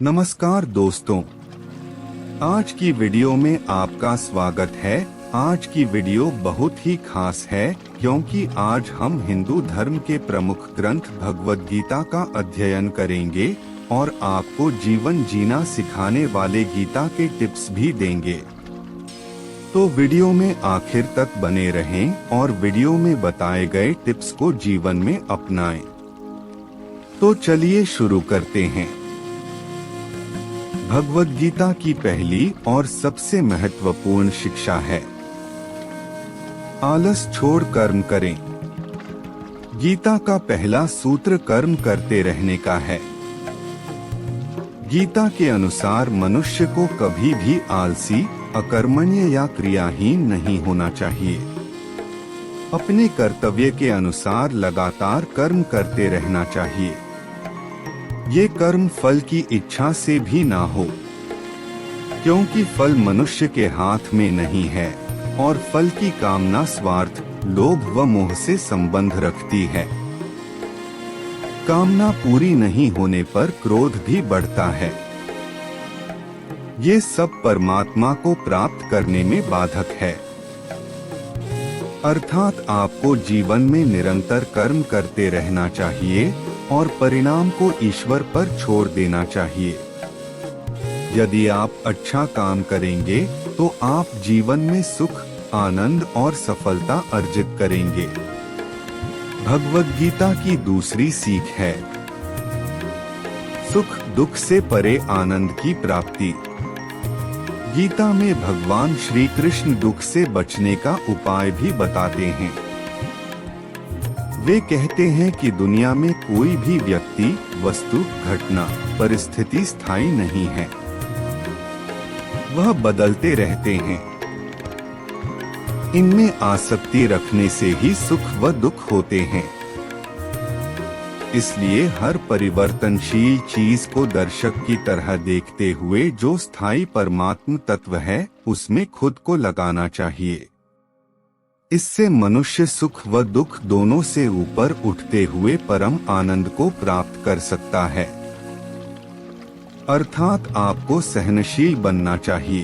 नमस्कार दोस्तों, आज की वीडियो में आपका स्वागत है। आज की वीडियो बहुत ही खास है क्योंकि आज हम हिंदू धर्म के प्रमुख ग्रंथ भगवद गीता का अध्ययन करेंगे और आपको जीवन जीना सिखाने वाले गीता के टिप्स भी देंगे। तो वीडियो में आखिर तक बने रहें और वीडियो में बताए गए टिप्स को जीवन में अपनाएं। तो चलिए शुरू करते हैं। भगवद गीता की पहली और सबसे महत्वपूर्ण शिक्षा है, आलस छोड़ कर्म करें। गीता का पहला सूत्र कर्म करते रहने का है। गीता के अनुसार मनुष्य को कभी भी आलसी, अकर्मण्य या क्रियाहीन नहीं होना चाहिए। अपने कर्तव्य के अनुसार लगातार कर्म करते रहना चाहिए। ये कर्म फल की इच्छा से भी ना हो, क्योंकि फल मनुष्य के हाथ में नहीं है और फल की कामना स्वार्थ, लोभ व मोह से संबंध रखती है। कामना पूरी नहीं होने पर क्रोध भी बढ़ता है। ये सब परमात्मा को प्राप्त करने में बाधक है। अर्थात आपको जीवन में निरंतर कर्म करते रहना चाहिए और परिणाम को ईश्वर पर छोड़ देना चाहिए। यदि आप अच्छा काम करेंगे तो आप जीवन में सुख, आनंद और सफलता अर्जित करेंगे। भगवद गीता की दूसरी सीख है, सुख दुख से परे आनंद की प्राप्ति। गीता में भगवान श्री कृष्ण दुख से बचने का उपाय भी बताते हैं। वे कहते हैं कि दुनिया में कोई भी व्यक्ति, वस्तु, घटना, परिस्थिति स्थायी नहीं है। वह बदलते रहते हैं। इनमें आसक्ति रखने से ही सुख व दुख होते हैं। इसलिए हर परिवर्तनशील चीज को दर्शक की तरह देखते हुए जो स्थायी परमात्म तत्व है, उसमें खुद को लगाना चाहिए। इससे मनुष्य सुख व दुख दोनों से ऊपर उठते हुए परम आनंद को प्राप्त कर सकता है। अर्थात आपको सहनशील बनना चाहिए।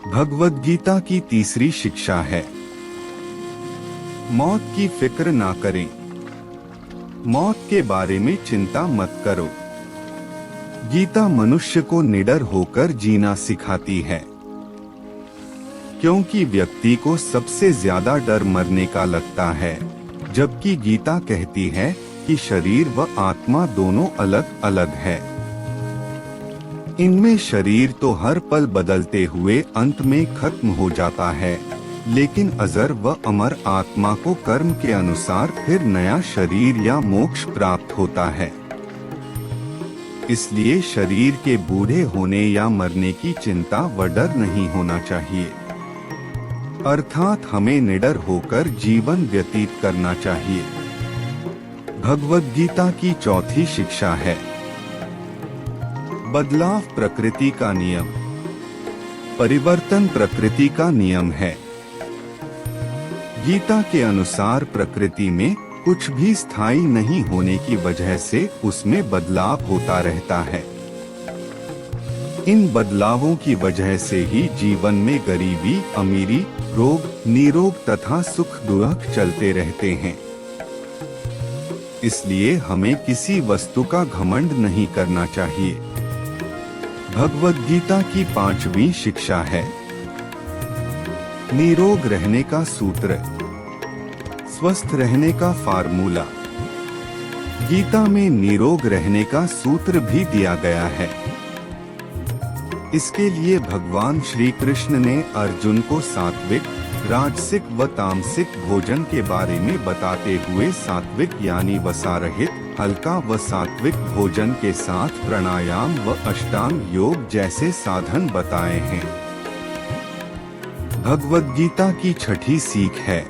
भगवद गीता की तीसरी शिक्षा है, मौत की फिक्र ना करें। मौत के बारे में चिंता मत करो। गीता मनुष्य को निडर होकर जीना सिखाती है, क्योंकि व्यक्ति को सबसे ज्यादा डर मरने का लगता है, जबकि गीता कहती है कि शरीर व आत्मा दोनों अलग अलग है। इनमें शरीर तो हर पल बदलते हुए अंत में खत्म हो जाता है, लेकिन अजर व अमर आत्मा को कर्म के अनुसार फिर नया शरीर या मोक्ष प्राप्त होता है। इसलिए शरीर के बूढ़े होने या मरने की चिंता व डर नहीं होना चाहिए। अर्थात हमें निडर होकर जीवन व्यतीत करना चाहिए। भगवद गीता की चौथी शिक्षा है, बदलाव प्रकृति का नियम। परिवर्तन प्रकृति का नियम है। गीता के अनुसार प्रकृति में कुछ भी स्थायी नहीं होने की वजह से उसमें बदलाव होता रहता है। इन बदलावों की वजह से ही जीवन में गरीबी, अमीरी, रोग, निरोग तथा सुख दुख चलते रहते हैं। इसलिए हमें किसी वस्तु का घमंड नहीं करना चाहिए। भगवद गीता की पांचवी शिक्षा है, निरोग रहने का सूत्र, स्वस्थ रहने का फार्मूला। गीता में निरोग रहने का सूत्र भी दिया गया है। इसके लिए भगवान श्री कृष्ण ने अर्जुन को सात्विक, राजसिक व तामसिक भोजन के बारे में बताते हुए सात्विक यानी वसारहित, हल्का व सात्विक भोजन के साथ प्राणायाम व अष्टांग योग जैसे साधन बताए हैं। भगवद गीता की छठी सीख है,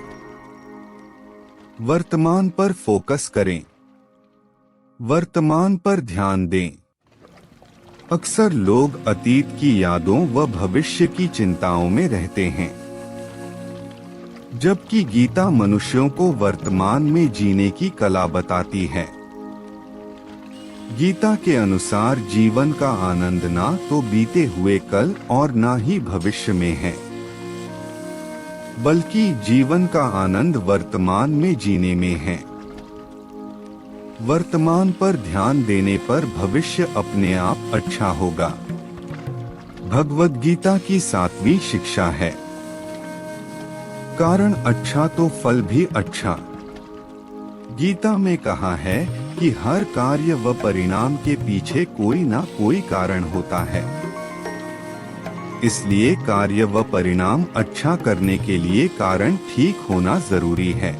वर्तमान पर फोकस करें। वर्तमान पर ध्यान दें। अक्सर लोग अतीत की यादों व भविष्य की चिंताओं में रहते हैं, जबकि गीता मनुष्यों को वर्तमान में जीने की कला बताती है। गीता के अनुसार जीवन का आनंद ना तो बीते हुए कल और ना ही भविष्य में है, बल्कि जीवन का आनंद वर्तमान में जीने में है। वर्तमान पर ध्यान देने पर भविष्य अपने आप अच्छा होगा। भगवद गीता की 7वीं शिक्षा है, कारण अच्छा तो फल भी अच्छा। गीता में कहा है कि हर कार्य व परिणाम के पीछे कोई ना कोई कारण होता है, इसलिए कार्य व परिणाम अच्छा करने के लिए कारण ठीक होना जरूरी है।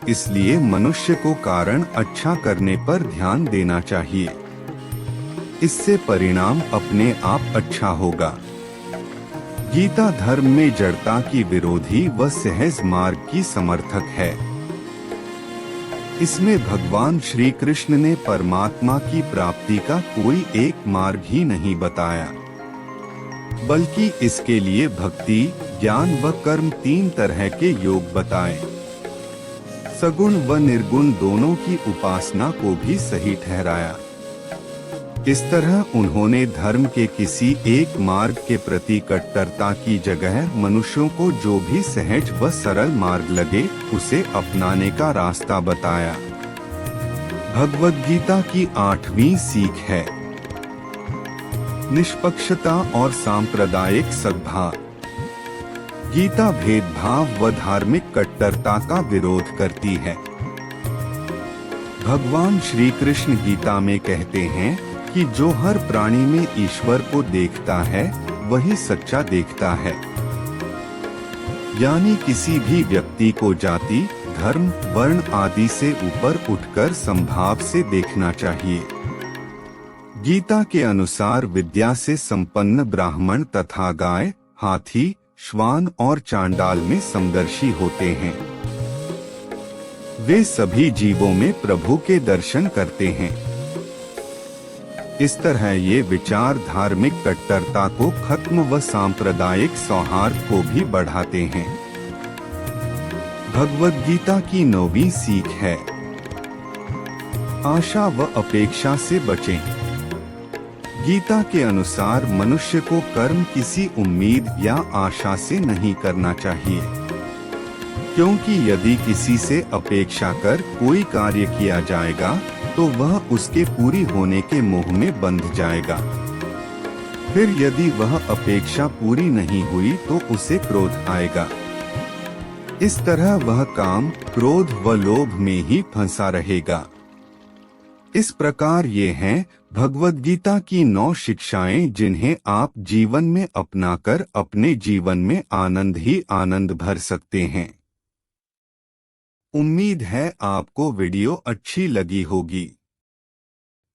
इसलिए मनुष्य को कारण अच्छा करने पर ध्यान देना चाहिए, इससे परिणाम अपने आप अच्छा होगा। गीता धर्म में जड़ता की विरोधी व सहज मार्ग की समर्थक है। इसमें भगवान श्री कृष्ण ने परमात्मा की प्राप्ति का कोई एक मार्ग ही नहीं बताया, बल्कि इसके लिए भक्ति, ज्ञान व कर्म 3 तरह के योग बताए। सगुण व निर्गुण दोनों की उपासना को भी सही ठहराया। इस तरह उन्होंने धर्म के किसी एक मार्ग के प्रति कट्टरता की जगह मनुष्यों को जो भी सहज व सरल मार्ग लगे उसे अपनाने का रास्ता बताया। भगवद गीता की 8वीं सीख है, निष्पक्षता और सांप्रदायिक सद्भाव। गीता भेदभाव व धार्मिक कट्टरता का विरोध करती है। भगवान श्री कृष्ण गीता में कहते हैं कि जो हर प्राणी में ईश्वर को देखता है वही सच्चा देखता है। यानी किसी भी व्यक्ति को जाति, धर्म, वर्ण आदि से ऊपर उठकर समभाव से देखना चाहिए। गीता के अनुसार विद्या से संपन्न ब्राह्मण तथा गाय, हाथी, श्वान और चांडाल में समदर्शी होते हैं। वे सभी जीवों में प्रभु के दर्शन करते हैं। इस तरह ये विचार धार्मिक कट्टरता को खत्म व सांप्रदायिक सौहार्द को भी बढ़ाते हैं। भगवद गीता की 9वीं सीख है, आशा व अपेक्षा से बचें। गीता के अनुसार मनुष्य को कर्म किसी उम्मीद या आशा से नहीं करना चाहिए, क्योंकि यदि किसी से अपेक्षा कर कोई कार्य किया जाएगा तो वह उसके पूरी होने के मोह में बंध जाएगा। फिर यदि वह अपेक्षा पूरी नहीं हुई तो उसे क्रोध आएगा। इस तरह वह काम, क्रोध व लोभ में ही फंसा रहेगा। इस प्रकार ये हैं भगवद गीता की 9 शिक्षाएं, जिन्हें आप जीवन में अपनाकर अपने जीवन में आनंद ही आनंद भर सकते हैं। उम्मीद है आपको वीडियो अच्छी लगी होगी।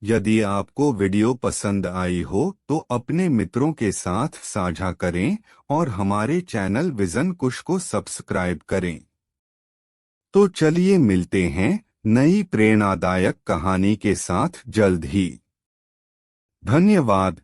यदि आपको वीडियो पसंद आई हो तो अपने मित्रों के साथ साझा करें और हमारे चैनल विजन कुश को सब्सक्राइब करें। तो चलिए मिलते हैं नई प्रेरणादायक कहानी के साथ जल्द ही। धन्यवाद।